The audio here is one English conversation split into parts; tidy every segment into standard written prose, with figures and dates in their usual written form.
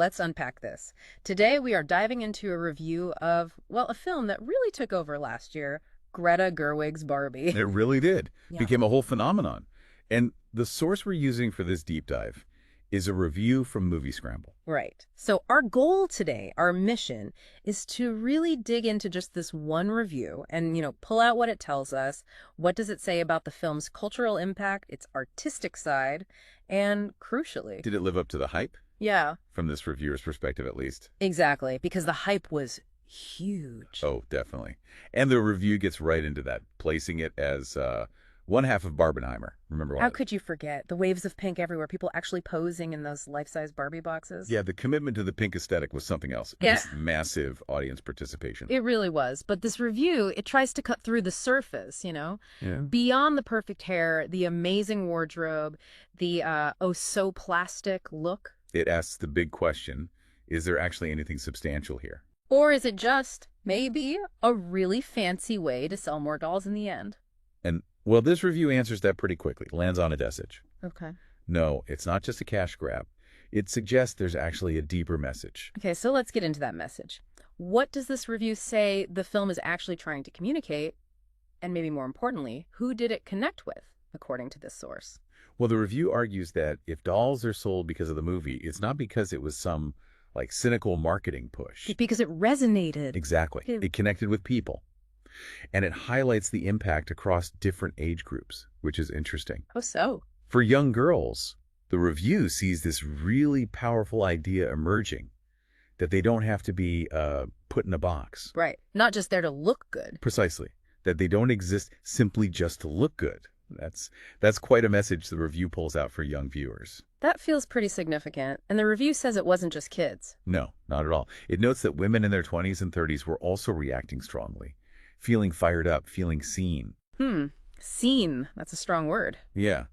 let's unpack this. Today we are diving into a review of, well, a film that really took over last year, Greta Gerwig's Barbie. It really did. Yeah. Became a whole phenomenon. And the source we're using for this deep dive is a review from Moviescramble. Right. So our goal today, our mission, is to really dig into just this one review and, pull out what it tells us. What does it say about the film's cultural impact, its artistic side, and crucially... Did it live up to the hype? Yeah. From this reviewer's perspective, at least. Exactly, because the hype was huge. Oh, definitely. And the review gets right into that, placing it as one half of Barbenheimer. Remember How could you forget? The waves of pink everywhere, people actually posing in those life-size Barbie boxes. Yeah, the commitment to the pink aesthetic was something else. Yeah. Just massive audience participation. It really was. But this review, it tries to cut through the surface, Yeah. Beyond the perfect hair, the amazing wardrobe, the oh-so-plastic look. It asks the big question, is there actually anything substantial here? Or is it just, maybe, a really fancy way to sell more dolls in the end? And, well, this review answers that pretty quickly, lands on a message. Okay. No, it's not just a cash grab. It suggests there's actually a deeper message. Okay, so let's get into that message. What does this review say the film is actually trying to communicate? And maybe more importantly, who did it connect with, according to this source? Well, the review argues that if dolls are sold because of the movie, it's not because it was some, cynical marketing push. Because it resonated. Exactly. It connected with people. And it highlights the impact across different age groups, which is interesting. Oh, so? For young girls, the review sees this really powerful idea emerging, that they don't have to be put in a box. Right. Not just there to look good. Precisely. That they don't exist simply just to look good. That's quite a message the review pulls out for young viewers. That feels pretty significant. And the review says it wasn't just kids. No, not at all. It notes that women in their 20s and 30s were also reacting strongly, feeling fired up, feeling seen. Seen. That's a strong word. Yeah.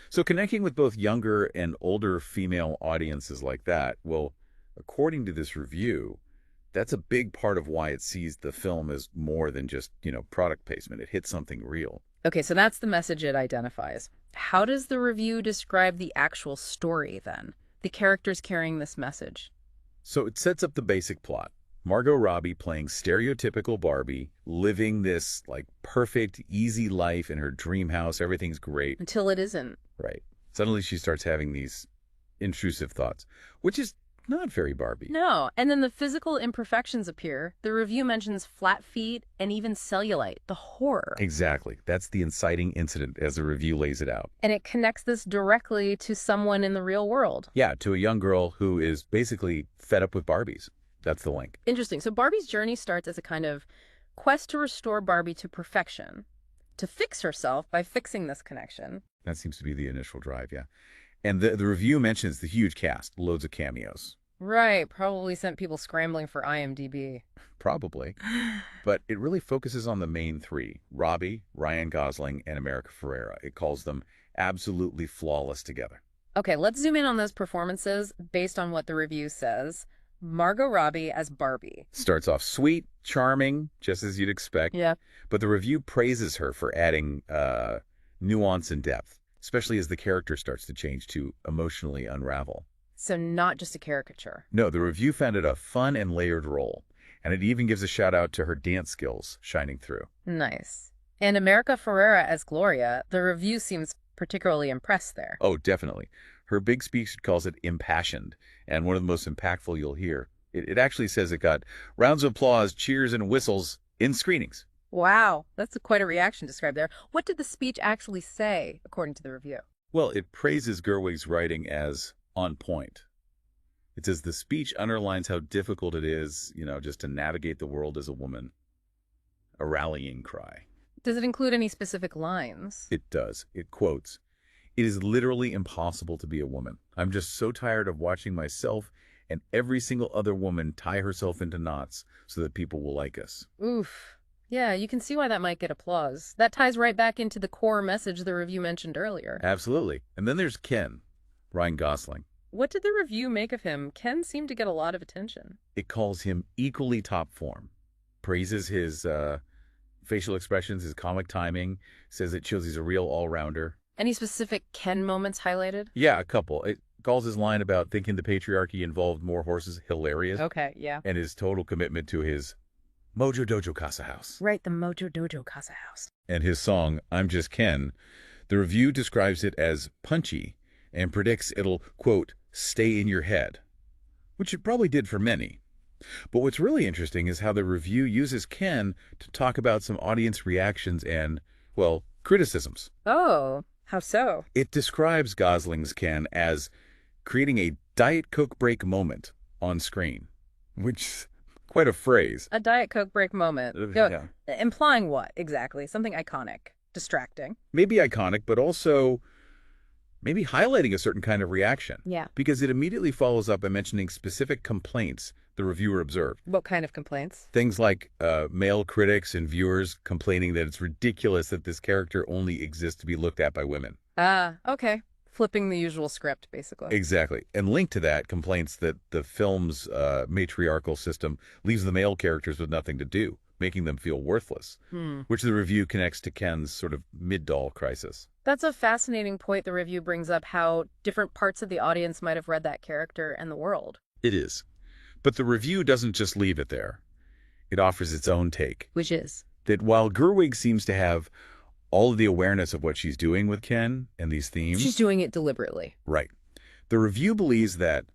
So connecting with both younger and older female audiences like that, well, according to this review, that's a big part of why it sees the film as more than just, product placement. It hits something real. Okay, so that's the message it identifies. How does the review describe the actual story, then? The characters carrying this message? So it sets up the basic plot. Margot Robbie playing stereotypical Barbie, living this, perfect, easy life in her dream house. Everything's great. Until it isn't. Right. Suddenly she starts having these intrusive thoughts, which is not very Barbie. No, and then the physical imperfections appear. The review mentions flat feet and even cellulite, the horror. Exactly. That's the inciting incident as the review lays it out. And it connects this directly to someone in the real world. Yeah, to a young girl who is basically fed up with Barbies. That's the link. Interesting. So Barbie's journey starts as a kind of quest to restore Barbie to perfection, to fix herself by fixing this connection. That seems to be the initial drive, yeah. And the review mentions the huge cast, loads of cameos. Right, probably sent people scrambling for IMDb. Probably. But it really focuses on the main three, Robbie, Ryan Gosling, and America Ferrera. It calls them absolutely flawless together. Okay, let's zoom in on those performances based on what the review says. Margot Robbie as Barbie. Starts off sweet, charming, just as you'd expect. Yeah. But the review praises her for adding nuance and depth, especially as the character starts to change to emotionally unravel. So not just a caricature. No, the review found it a fun and layered role, and it even gives a shout out to her dance skills shining through. Nice. And America Ferrera as Gloria, the review seems particularly impressed there. Oh, definitely. Her big speech calls it impassioned, and one of the most impactful you'll hear. It actually says it got rounds of applause, cheers, and whistles in screenings. Wow, that's quite a reaction described there. What did the speech actually say, according to the review? Well, it praises Gerwig's writing as on point. It says the speech underlines how difficult it is, just to navigate the world as a woman. A rallying cry. Does it include any specific lines? It does. It quotes, "It is literally impossible to be a woman. I'm just so tired of watching myself and every single other woman tie herself into knots so that people will like us." Oof. Yeah, you can see why that might get applause. That ties right back into the core message the review mentioned earlier. Absolutely. And then there's Ken, Ryan Gosling. What did the review make of him? Ken seemed to get a lot of attention. It calls him equally top form, praises his facial expressions, his comic timing, says it shows he's a real all-rounder. Any specific Ken moments highlighted? Yeah, a couple. calls his line about thinking the patriarchy involved more horses hilarious, Okay, yeah. and his total commitment to his Mojo Dojo Casa House. Right, the Mojo Dojo Casa House. And his song, I'm Just Ken, the review describes it as punchy and predicts it'll, quote, stay in your head, which it probably did for many. But what's really interesting is how the review uses Ken to talk about some audience reactions and, well, criticisms. Oh, how so? It describes Gosling's Ken as creating a Diet Coke break moment on screen, which is quite a phrase. A Diet Coke break moment. Yeah. Implying what, exactly? Something iconic, distracting. Maybe iconic, but also maybe highlighting a certain kind of reaction. Yeah. Because it immediately follows up by mentioning specific complaints the reviewer observed. What kind of complaints? Things like male critics and viewers complaining that it's ridiculous that this character only exists to be looked at by women. Ah, okay. Flipping the usual script, basically. Exactly. And linked to that, complaints that the film's matriarchal system leaves the male characters with nothing to do, making them feel worthless, which the review connects to Ken's sort of mid-doll crisis. That's a fascinating point the review brings up, how different parts of the audience might have read that character and the world. It is. But the review doesn't just leave it there. It offers its own take. Which is? That while Gerwig seems to have all of the awareness of what she's doing with Ken and these themes... She's doing it deliberately. Right. The review believes that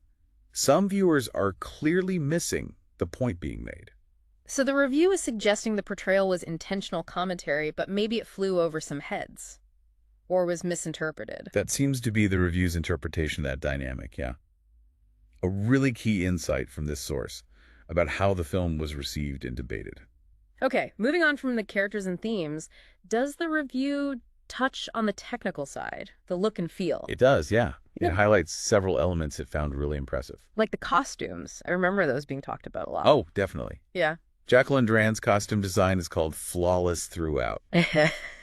some viewers are clearly missing the point being made. So the review is suggesting the portrayal was intentional commentary, but maybe it flew over some heads. Or was misinterpreted. That seems to be the review's interpretation of that dynamic, yeah. A really key insight from this source about how the film was received and debated. Okay, moving on from the characters and themes, does the review touch on the technical side, the look and feel? It does, yeah. Yeah. It highlights several elements it found really impressive. Like the costumes. I remember those being talked about a lot. Oh, definitely. Yeah. Jacqueline Duran's costume design is called flawless throughout.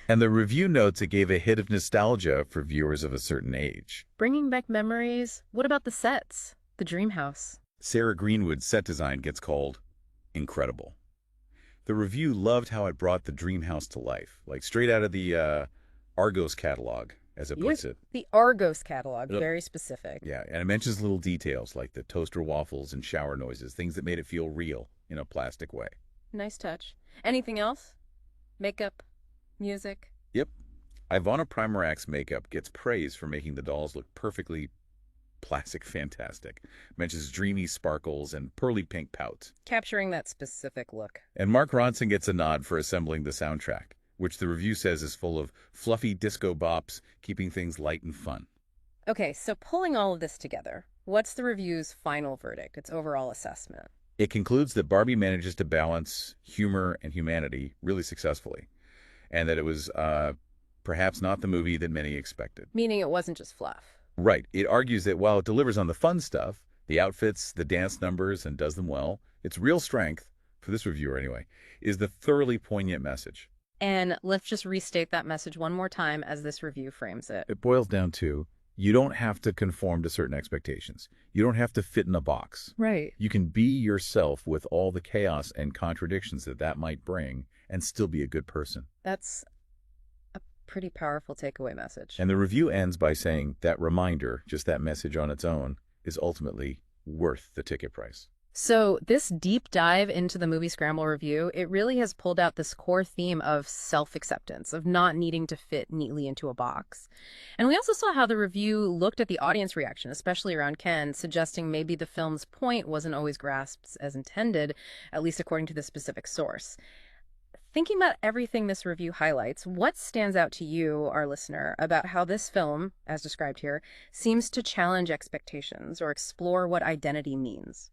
And the review notes it gave a hit of nostalgia for viewers of a certain age. Bringing back memories. What about the sets? The dream house. Sarah Greenwood's set design gets called incredible. The review loved how it brought the dream house to life, like straight out of the Argos catalog, as it puts it. The Argos catalog, very specific. Yeah, and it mentions little details like the toaster waffles and shower noises, things that made it feel real in a plastic way. Nice touch. Anything else? Makeup? Music? Yep. Ivana Primarac's makeup gets praise for making the dolls look perfectly plastic fantastic. Mentions dreamy sparkles and pearly pink pouts. Capturing that specific look. And Mark Ronson gets a nod for assembling the soundtrack, which the review says is full of fluffy disco bops, keeping things light and fun. Okay, so pulling all of this together, what's the review's final verdict, its overall assessment? It concludes that Barbie manages to balance humor and humanity really successfully, and that it was perhaps not the movie that many expected. Meaning it wasn't just fluff. Right. It argues that while it delivers on the fun stuff, the outfits, the dance numbers, and does them well, its real strength, for this reviewer anyway, is the thoroughly poignant message. And let's just restate that message one more time as this review frames it. It boils down to, you don't have to conform to certain expectations. You don't have to fit in a box. Right. You can be yourself with all the chaos and contradictions that might bring and still be a good person. That's a pretty powerful takeaway message. And the review ends by saying that reminder, just that message on its own, is ultimately worth the ticket price. So this deep dive into the Moviescramble review, it really has pulled out this core theme of self-acceptance, of not needing to fit neatly into a box. And we also saw how the review looked at the audience reaction, especially around Ken, suggesting maybe the film's point wasn't always grasped as intended, at least according to the specific source. Thinking about everything this review highlights, what stands out to you, our listener, about how this film, as described here, seems to challenge expectations or explore what identity means?